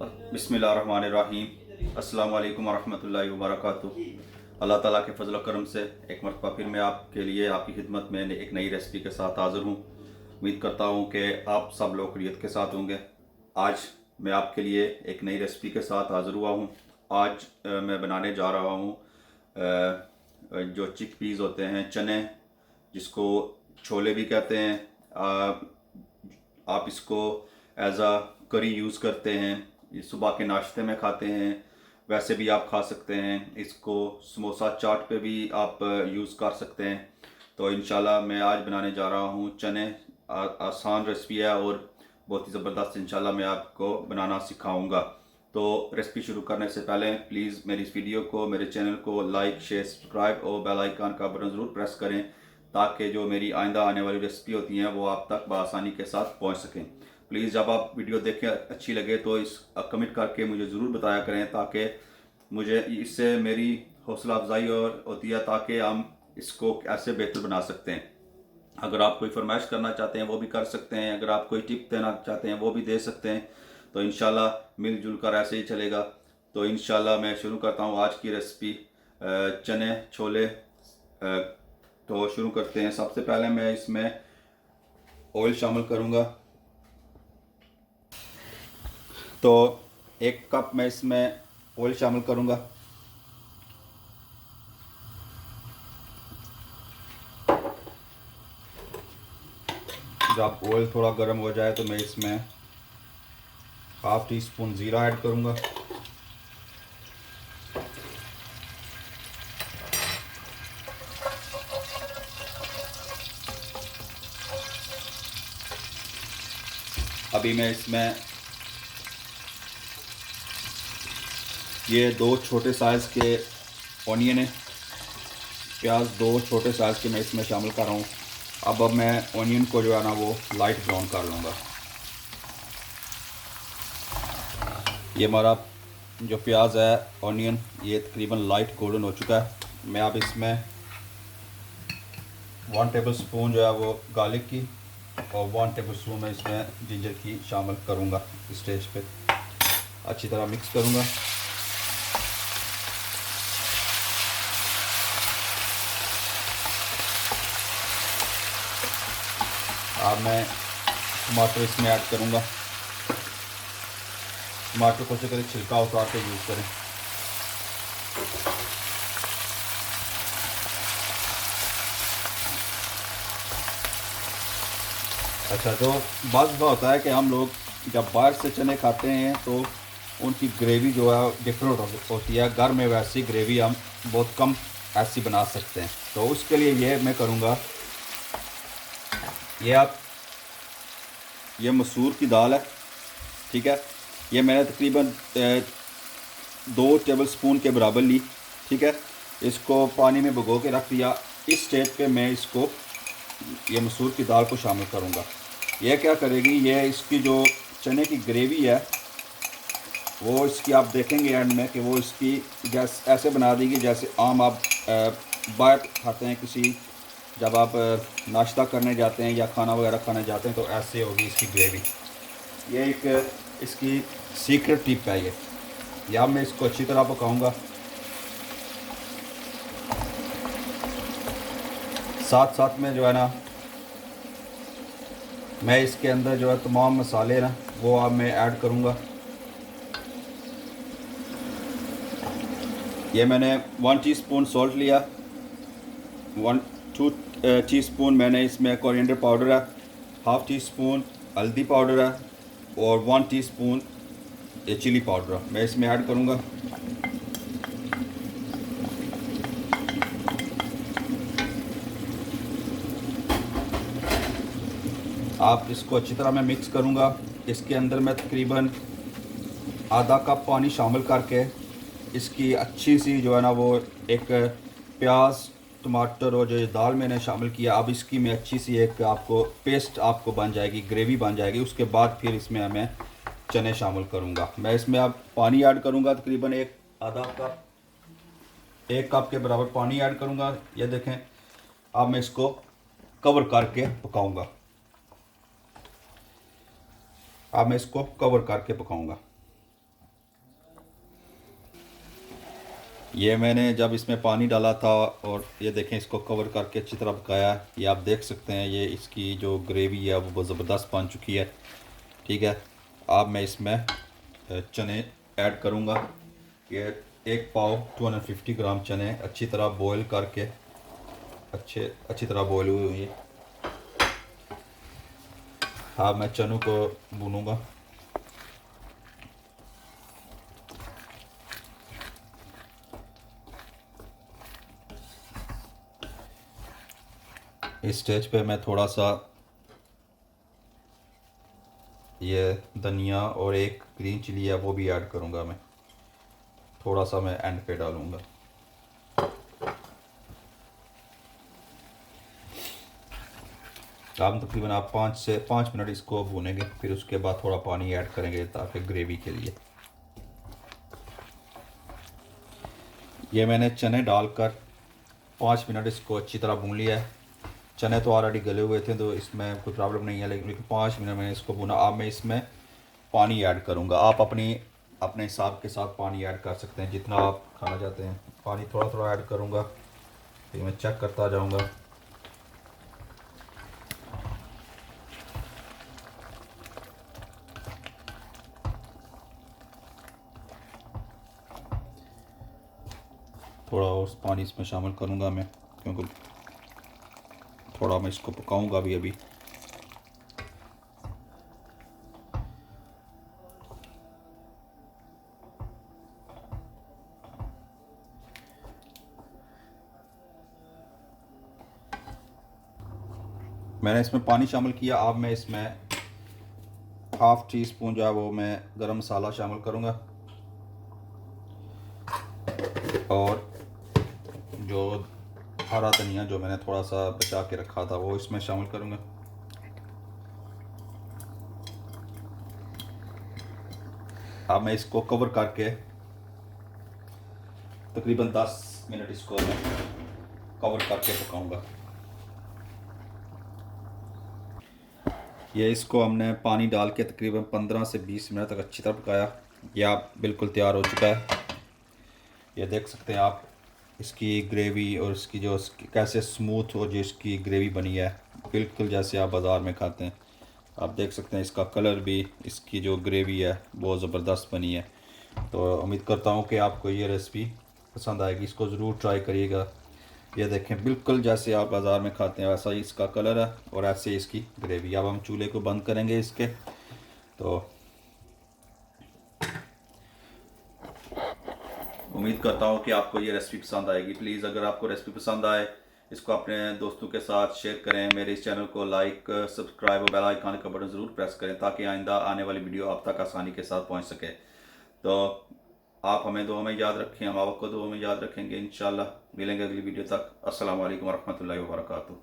बिस्मिल्लाहिर्रहमानिर्रहीम। अस्सलाम वालेकुम वरहमतुल्लाहि वबरकातुहू। अल्लाह ताला के फजल करम से एक मरतबा फिर मैं आपके लिए आपकी खिदमत में एक नई रेसिपी के साथ हाज़िर हूँ। उम्मीद करता हूँ कि आप सब लोग खैरियत के साथ होंगे। आज मैं आपके लिए एक नई रेसिपी के साथ हाज़िर हुआ हूँ। आज मैं बनाने जा रहा हूँ जो चिकपीस होते हैं, चने, जिसको छोले भी कहते हैं। आप इसको एज आ करी यूज़ करते हैं, ये सुबह के नाश्ते में खाते हैं, वैसे भी आप खा सकते हैं। इसको समोसा चाट पे भी आप यूज़ कर सकते हैं। तो इंशाल्लाह मैं आज बनाने जा रहा हूँ चने। आसान रेसिपी है और बहुत ही ज़बरदस्त इंशाल्लाह मैं आपको बनाना सिखाऊंगा। तो रेसिपी शुरू करने से पहले प्लीज़ मेरी इस वीडियो को, मेरे चैनल को लाइक, शेयर, सब्सक्राइब और बेल आइकन का बटन ज़रूर प्रेस करें, ताकि जो मेरी आइंदा आने वाली रेसिपी होती हैं वो आप तक बआसानी के साथ पहुँच सकें। प्लीज़ जब आप वीडियो देखें अच्छी लगे तो इस कमेंट करके मुझे ज़रूर बताया करें, ताकि मुझे इससे मेरी हौसला अफजाई और होती है, ताकि हम इसको कैसे बेहतर बना सकते हैं। अगर आप कोई फरमाइश करना चाहते हैं वो भी कर सकते हैं, अगर आप कोई टिप देना चाहते हैं वो भी दे सकते हैं। तो इंशाल्लाह मिलजुल कर ऐसे ही चलेगा। तो इंशाल्लाह मैं शुरू करता हूँ आज की रेसिपी, चने छोले। तो शुरू करते हैं। सबसे पहले मैं इसमें ऑयल शामिल करूँगा। तो 1 कप मैं इसमें ऑयल शामिल करूँगा। जब ऑयल थोड़ा गर्म हो जाए तो मैं इसमें हाफ टी स्पून ज़ीरा ऐड करूँगा। अभी मैं इसमें ये 2 छोटे साइज़ के ऑनियन है, प्याज 2 छोटे साइज़ के मैं इसमें शामिल कर रहा हूँ। अब मैं ऑनियन को जो है ना वो लाइट ब्राउन कर लूँगा। ये हमारा जो प्याज है, ऑनियन, ये तकरीबन लाइट गोल्डन हो चुका है। मैं अब इसमें 1 टेबल स्पून जो है वो गार्लिक की और 1 टेबल स्पून मैं इसमें जिंजर की शामिल करूँगा। इस स्टेज पे अच्छी तरह मिक्स करूँगा। अब मैं टमाटर इसमें ऐड करूँगा। टमाटर को अच्छे करके छिलका उतार के यूज़ करें। अच्छा, तो बात होता है कि हम लोग जब बाहर से चने खाते हैं तो उनकी ग्रेवी जो है डिफरेंट होती है। घर में वैसी ग्रेवी हम बहुत कम ऐसी बना सकते हैं। तो उसके लिए ये मैं करूँगा, ये मसूर की दाल है, ठीक है। ये मैंने तकरीबन 2 टेबल स्पून के बराबर ली, ठीक है। इसको पानी में भिगो के रख दिया। इस स्टेज पे मैं इसको, ये मसूर की दाल को शामिल करूँगा। यह क्या करेगी, ये इसकी जो चने की ग्रेवी है वो इसकी आप देखेंगे एंड में कि वो इसकी जैसे ऐसे बना देगी जैसे आम आप बाहर खाते हैं किसी, जब आप नाश्ता करने जाते हैं या खाना वगैरह खाने जाते हैं तो ऐसे होगी इसकी ग्रेवी। ये एक इसकी सीक्रेट टिप है। ये अब मैं इसको अच्छी तरह पकाऊंगा। साथ साथ में जो है ना मैं इसके अंदर जो है तमाम मसाले ना वो अब मैं ऐड करूँगा। ये मैंने 1 टीस्पून सॉल्ट लिया, 2 टीस्पून मैंने इसमें कोरिएंडर पाउडर है, हाफ़ टी स्पून हल्दी पाउडर है और 1 टीस्पून चिली पाउडर है, मैं इसमें ऐड करूँगा। आप इसको अच्छी तरह मैं मिक्स करूँगा। इसके अंदर मैं तकरीबन आधा कप पानी शामिल करके इसकी अच्छी सी जो है ना वो एक प्याज, टमाटर और जो दाल मैंने शामिल किया, अब इसकी मैं अच्छी सी एक आपको पेस्ट आपको बन जाएगी, ग्रेवी बन जाएगी। उसके बाद फिर इसमें मैं चने शामिल करूँगा। मैं इसमें अब पानी ऐड करूँगा, तकरीबन एक कप के बराबर पानी ऐड करूँगा। ये देखें, अब मैं इसको कवर करके पकाऊँगा। अब मैं इसको कवर करके पकाऊँगा। ये मैंने जब इसमें पानी डाला था और ये देखें इसको कवर करके अच्छी तरह पकाया, ये आप देख सकते हैं ये इसकी जो ग्रेवी है वो बहुत ज़बरदस्त बन चुकी है। ठीक है, अब मैं इसमें चने ऐड करूँगा। ये एक पाव 250 ग्राम चने अच्छी तरह बॉईल करके अच्छी तरह बॉईल हुई हुई। हाँ, मैं चनों को भूनूंगा। इस स्टेज पे मैं थोड़ा सा ये धनिया और एक ग्रीन चिली है वो भी ऐड करूँगा। मैं थोड़ा सा मैं एंड पे डालूँगा। आप तकरीबन आप 5 मिनट इसको भूनेंगे, फिर उसके बाद थोड़ा पानी ऐड करेंगे ताकि ग्रेवी के लिए। ये मैंने चने डालकर 5 मिनट इसको अच्छी तरह भून लिया है। चने तो ऑलरेडी गले हुए थे तो इसमें कोई प्रॉब्लम नहीं है, लेकिन 5 मिनट मैंने इसको भुना। अब मैं इसमें पानी ऐड करूँगा। आप अपने हिसाब के साथ पानी ऐड कर सकते हैं जितना आप खाना चाहते हैं। पानी थोड़ा थोड़ा ऐड करूँगा, फिर मैं चेक करता जाऊँगा। थोड़ा और पानी इसमें शामिल करूँगा मैं, क्योंकि थोड़ा मैं इसको पकाऊँगा भी अभी। मैंने इसमें पानी शामिल किया। अब मैं इसमें हाफ़ टी स्पून जो है वो मैं गरम मसाला शामिल करूँगा और जो हरा धनिया जो मैंने थोड़ा सा बचा के रखा था वो इसमें शामिल करूँगा। अब मैं इसको कवर करके तकरीबन 10 मिनट इसको मैं कवर करके पकाऊंगा। ये इसको हमने पानी डाल के तकरीबन 15 से 20 मिनट तक अच्छी तरह पकाया। ये आप बिल्कुल तैयार हो चुका है। ये देख सकते हैं आप इसकी ग्रेवी और इसकी जो कैसे स्मूथ हो जो इसकी ग्रेवी बनी है, बिल्कुल जैसे आप बाज़ार में खाते हैं। आप देख सकते हैं इसका कलर भी, इसकी जो ग्रेवी है बहुत ज़बरदस्त बनी है। तो उम्मीद करता हूँ कि आपको ये रेसिपी पसंद आएगी। इसको ज़रूर ट्राई करिएगा। ये देखें बिल्कुल जैसे आप बाज़ार में खाते हैं वैसा ही इसका कलर है और ऐसे ही इसकी ग्रेवी। अब हम चूल्हे को बंद करेंगे इसके। तो उम्मीद करता हूँ कि आपको ये रेसिपी पसंद आएगी। प्लीज़ अगर आपको रेसिपी पसंद आए इसको अपने दोस्तों के साथ शेयर करें। मेरे इस चैनल को लाइक, सब्सक्राइब और बेल आइकन का बटन ज़रूर प्रेस करें ताकि आइंदा आने वाली वीडियो आप तक आसानी के साथ पहुँच सके। तो आप हमें दुआ में याद रखें, हम आपको दुआ में याद रखेंगे। इंशाल्लाह मिलेंगे अगली वीडियो तक। अस्सलाम वालेकुम रहमतुल्लाहि व बरकातुहू।